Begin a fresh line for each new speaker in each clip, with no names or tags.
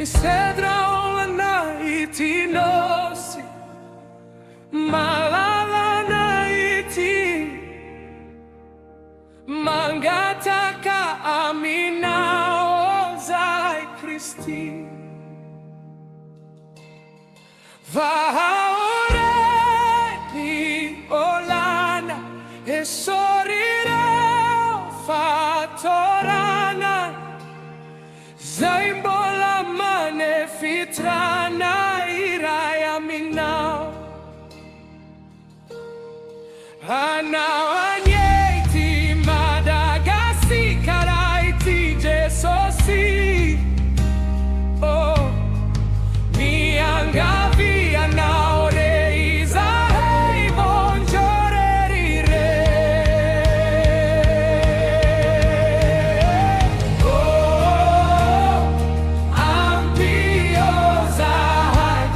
Misedra olana itinosi malala na iti mangataka amina ozai Kristi vahaoreni olana esorire fatorana zaimbola mane fitrana iraya minao anawanyeti madagasi karaiti jesosi oh miangavi anaoreiza hei bonjorerire oh ambioza hai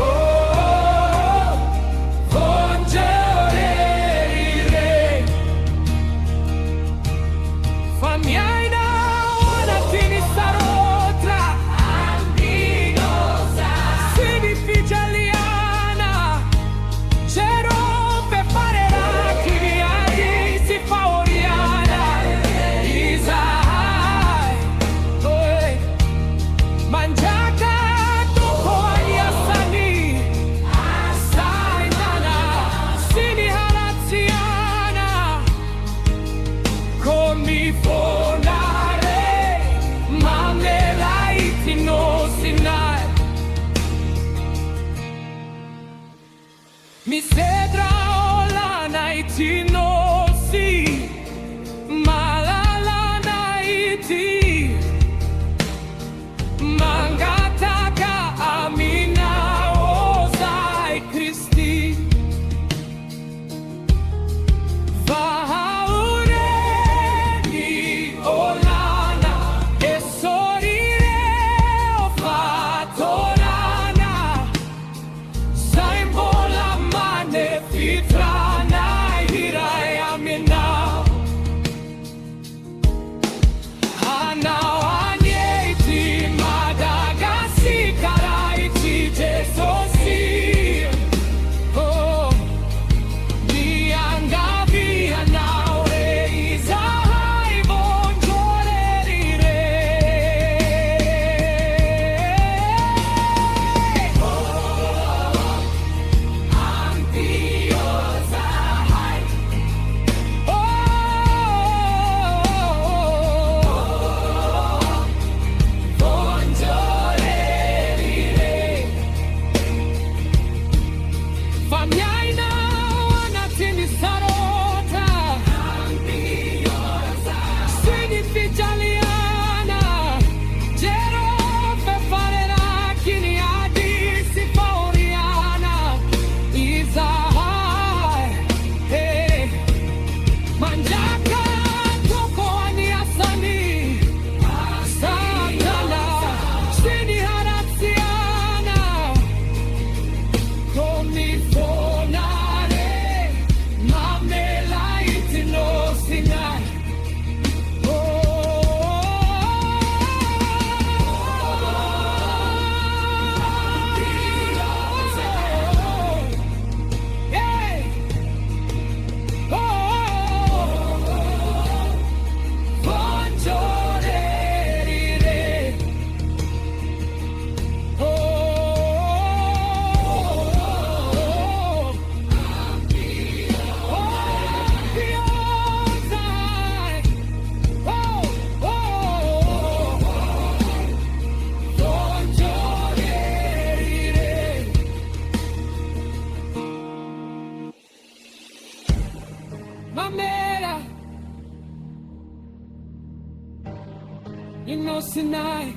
oh bonjorerire famiaina wanatini sarotra ambioza sinifijaliana Cerope parera kiriadi si faoriana izahai oe manjaka tokoani asani asaitana sini haratiana komi fonare mamelaiti no sinai Misedra olana itinosi malala na iti mangataka amina ozai Kristi vahaureni olana esorire fatorana zaimbola mane fitrana iraya minao anawanyeti madagasi karaiti jesosi oh miangavi anaoreiza hai bonjorerire ambioza hai bonjorerire famiaina wanatini sarota ambioza sinifijaliana Cerope parera kiriadi si faoriana izahai hey manjaka tokoani asani asatana sini haratiana komi fonare mamelaiti no sinai Mamela, you know Sinai.